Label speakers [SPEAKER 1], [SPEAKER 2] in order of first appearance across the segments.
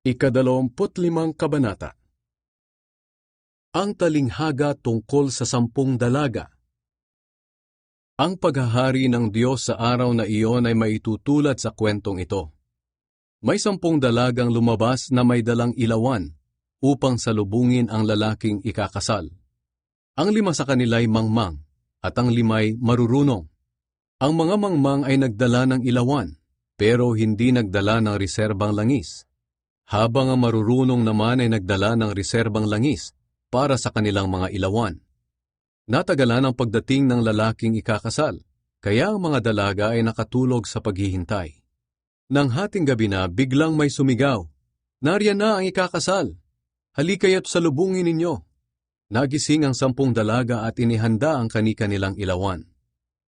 [SPEAKER 1] Ika-25 Kabanata. Ang talinghaga tungkol sa 10 dalaga. Ang paghahari ng Diyos sa araw na iyon ay maitutulad sa kwentong ito. May 10 dalagang lumabas na may dalang ilawan upang salubungin ang lalaking ikakasal. Ang 5 sa kanila ay mangmang at ang 5 ay marurunong. Ang mga mangmang ay nagdala ng ilawan pero hindi nagdala ng reserbang langis, habang ang marurunong naman ay nagdala ng reserbang langis para sa kanilang mga ilawan. Natagalan ang pagdating ng lalaking ikakasal, kaya ang mga dalaga ay nakatulog sa paghihintay. Nang hating gabi na, biglang may sumigaw, "Nariyan na ang ikakasal! Halikaya't salubungin ninyo!" Nagising ang 10 dalaga at inihanda ang kani-kanilang ilawan.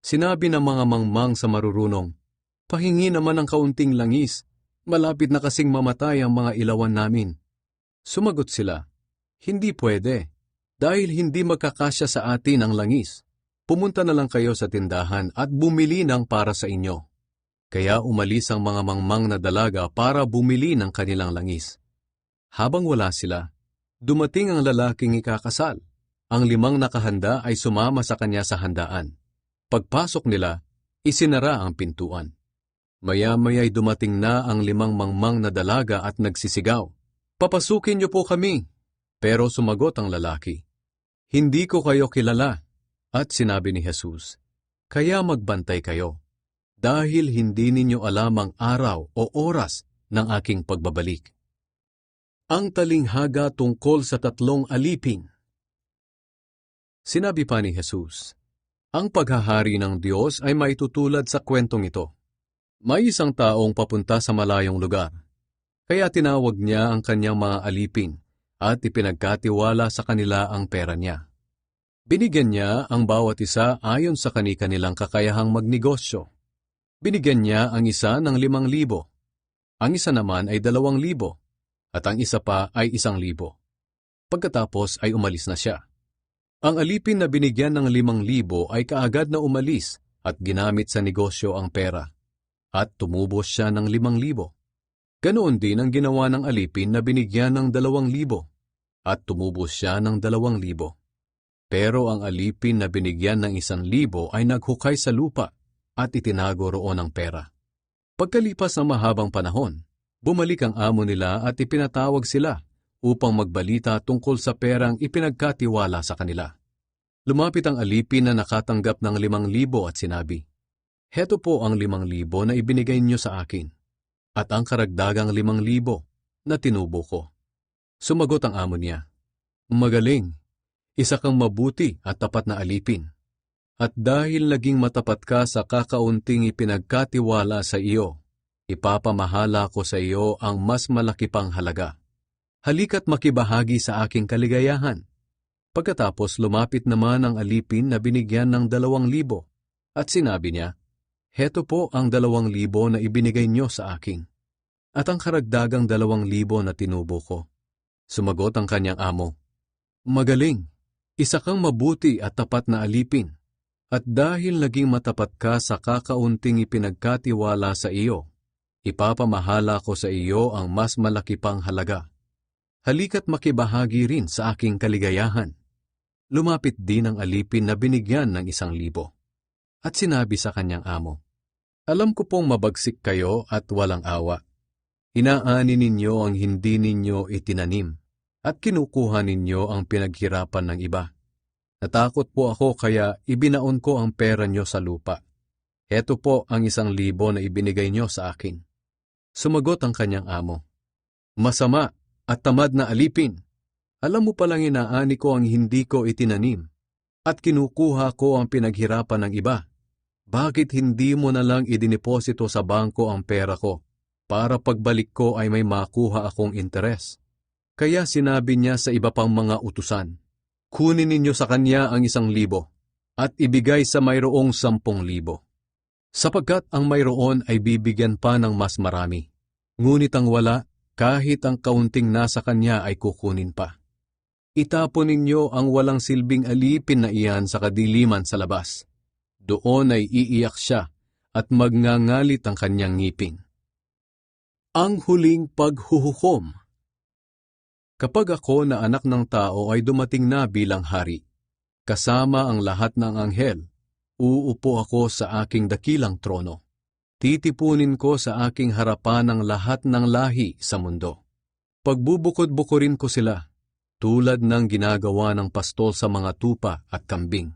[SPEAKER 1] Sinabi ng mga mangmang sa marurunong, "Pahingi naman ng kaunting langis, malapit na kasing mamatay ang mga ilawan namin." Sumagot sila, "Hindi pwede, dahil hindi magkakasya sa atin ang langis. Pumunta na lang kayo sa tindahan at bumili ng para sa inyo." Kaya umalis ang mga mangmang na dalaga para bumili ng kanilang langis. Habang wala sila, dumating ang lalaking ikakasal. Ang 5 nakahanda ay sumama sa kanya sa handaan. Pagpasok nila, isinara ang pintuan. Maya-maya'y dumating na ang 5 mangmang na dalaga at nagsisigaw, "Papasukin niyo po kami." Pero sumagot ang lalaki, "Hindi ko kayo kilala." At sinabi ni Jesus, "Kaya magbantay kayo, dahil hindi ninyo alam ang araw o oras ng aking pagbabalik." Ang talinghaga tungkol sa 3 alipin. Sinabi pa ni Jesus, ang paghahari ng Diyos ay maitutulad sa kwentong ito. May isang taong papunta sa malayong lugar, kaya tinawag niya ang kanyang mga alipin at ipinagkatiwala sa kanila ang pera niya. Binigyan niya ang bawat isa ayon sa kani-kanilang kakayahang magnegosyo. Binigyan niya ang isa ng 5,000, ang isa naman ay 2,000, at ang isa pa ay 1,000. Pagkatapos ay umalis na siya. Ang alipin na binigyan ng 5,000 ay kaagad na umalis at ginamit sa negosyo ang pera, at tumubos siya ng 5,000. Ganoon din ang ginawa ng alipin na binigyan ng 2,000, at tumubos siya ng 2,000. Pero ang alipin na binigyan ng 1,000 ay naghukay sa lupa at itinago roon ang pera. Pagkalipas ng mahabang panahon, bumalik ang amo nila at ipinatawag sila upang magbalita tungkol sa perang ipinagkatiwala sa kanila. Lumapit ang alipin na nakatanggap ng 5,000 at sinabi, "Heto po ang 5,000 na ibinigay niyo sa akin, at ang karagdagang 5,000 na tinubo ko." Sumagot ang amo niya, "Magaling, isa kang mabuti at tapat na alipin. At dahil naging matapat ka sa kakaunting ipinagkatiwala sa iyo, ipapamahala ko sa iyo ang mas malaki pang halaga. Halika't makibahagi sa aking kaligayahan." Pagkatapos lumapit naman ang alipin na binigyan ng 2,000 at sinabi niya, "Heto po ang 2,000 na ibinigay niyo sa akin, at ang karagdagang 2,000 na tinubo ko." Sumagot ang kanyang amo, "Magaling, isa kang mabuti at tapat na alipin. At dahil naging matapat ka sa kakaunting ipinagkatiwala sa iyo, ipapamahala ko sa iyo ang mas malaki pang halaga. Halika't makibahagi rin sa aking kaligayahan." Lumapit din ang alipin na binigyan ng 1,000 at sinabi sa kanyang amo, "Alam ko pong mabagsik kayo at walang awa. Inaani ninyo ang hindi ninyo itinanim at kinukuha ninyo ang pinaghirapan ng iba. Natakot po ako kaya ibinaon ko ang pera nyo sa lupa. Heto po ang 1,000 na ibinigay nyo sa akin." Sumagot ang kanyang amo, "Masama at tamad na alipin! Alam mo palang inaani ko ang hindi ko itinanim at kinukuha ko ang pinaghirapan ng iba. Bakit hindi mo na lang idineposito sa bangko ang pera ko para pagbalik ko ay may makuha akong interes?" Kaya sinabi niya sa iba pang mga utusan, "Kunin ninyo sa kanya ang 1,000 at ibigay sa mayroong 10,000. Sapagkat ang mayroon ay bibigyan pa ng mas marami. Ngunit ang wala, kahit ang kaunting nasa kanya ay kukunin pa. Itapon ninyo ang walang silbing alipin na iyan sa kadiliman sa labas. Doon ay iiyak siya at magngangalit ang kanyang ngipin." Ang huling paghuhukom. Kapag ako na anak ng tao ay dumating na bilang hari, kasama ang lahat ng anghel, uupo ako sa aking dakilang trono. Titipunin ko sa aking harapan ang lahat ng lahi sa mundo. Pagbubukod-bukurin ko sila, tulad ng ginagawa ng pastol sa mga tupa at kambing.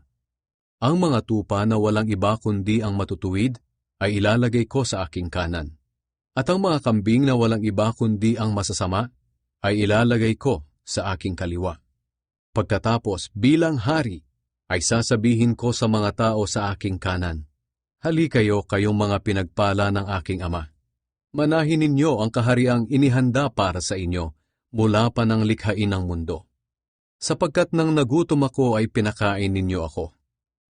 [SPEAKER 1] Ang mga tupa na walang iba kundi ang matutuwid ay ilalagay ko sa aking kanan. At ang mga kambing na walang iba kundi ang masasama ay ilalagay ko sa aking kaliwa. Pagkatapos bilang hari ay sasabihin ko sa mga tao sa aking kanan, "Hali kayo, kayong mga pinagpala ng aking ama. Manahin ninyo ang kahariang inihanda para sa inyo mula pa ng likhain ng mundo. Sapagkat nang nagutom ako ay pinakain ninyo ako,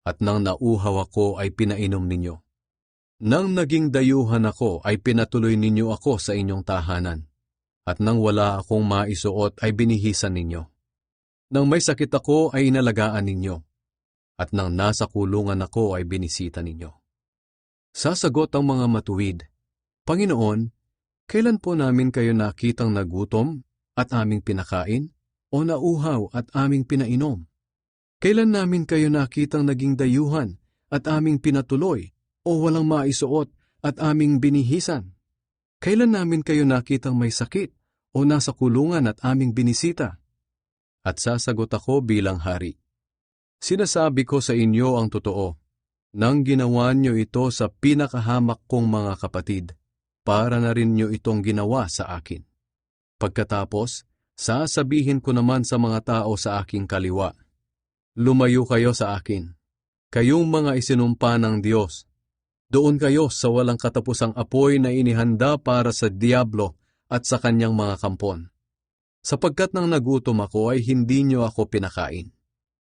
[SPEAKER 1] at nang nauhaw ako ay pinainom ninyo. Nang naging dayuhan ako ay pinatuloy ninyo ako sa inyong tahanan, at nang wala akong maisuot ay binihisan ninyo. Nang may sakit ako ay inalagaan ninyo, at nang nasa kulungan ako ay binisita ninyo." Sasagot ang mga matuwid, "Panginoon, kailan po namin kayo nakitang nagutom at aming pinakain, o nauhaw at aming pinainom? Kailan namin kayo nakitang naging dayuhan at aming pinatuloy, o walang maisuot at aming binihisan? Kailan namin kayo nakitang may sakit o nasa kulungan at aming binisita?" At sasagot ako bilang hari, "Sinasabi ko sa inyo ang totoo, nang ginawa nyo ito sa pinakahamak kong mga kapatid, para na rin nyo itong ginawa sa akin." Pagkatapos, sasabihin ko naman sa mga tao sa aking kaliwa, "Lumayo kayo sa akin, kayong mga isinumpa ng Diyos. Doon kayo sa walang katapusang apoy na inihanda para sa diablo at sa kanyang mga kampon. Sapagkat nang nagutom ako ay hindi nyo ako pinakain,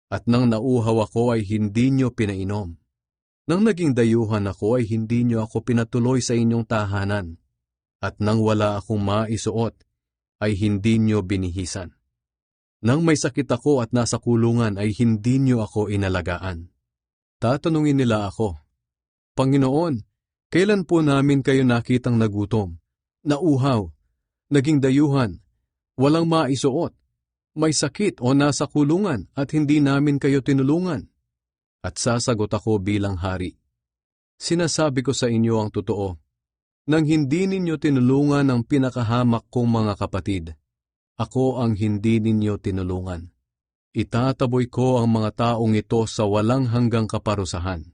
[SPEAKER 1] at nang nauhaw ako ay hindi nyo pinainom. Nang naging dayuhan ako ay hindi nyo ako pinatuloy sa inyong tahanan, at nang wala akong maisuot ay hindi nyo binihisan. Nang may sakit ako at nasa kulungan ay hindi nyo ako inalagaan." Tatanungin nila ako, "Panginoon, kailan po namin kayo nakitang nagutom, nauhaw, naging dayuhan, walang maisuot, may sakit o nasa kulungan at hindi namin kayo tinulungan?" At sasagot ako bilang hari, "Sinasabi ko sa inyo ang totoo, nang hindi ninyo tinulungan ang pinakahamak kong mga kapatid, ako ang hindi ninyo tinulungan. Itataboy ko ang mga taong ito sa walang hanggang kaparusahan,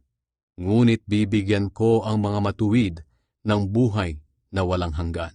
[SPEAKER 1] ngunit bibigyan ko ang mga matuwid ng buhay na walang hanggan."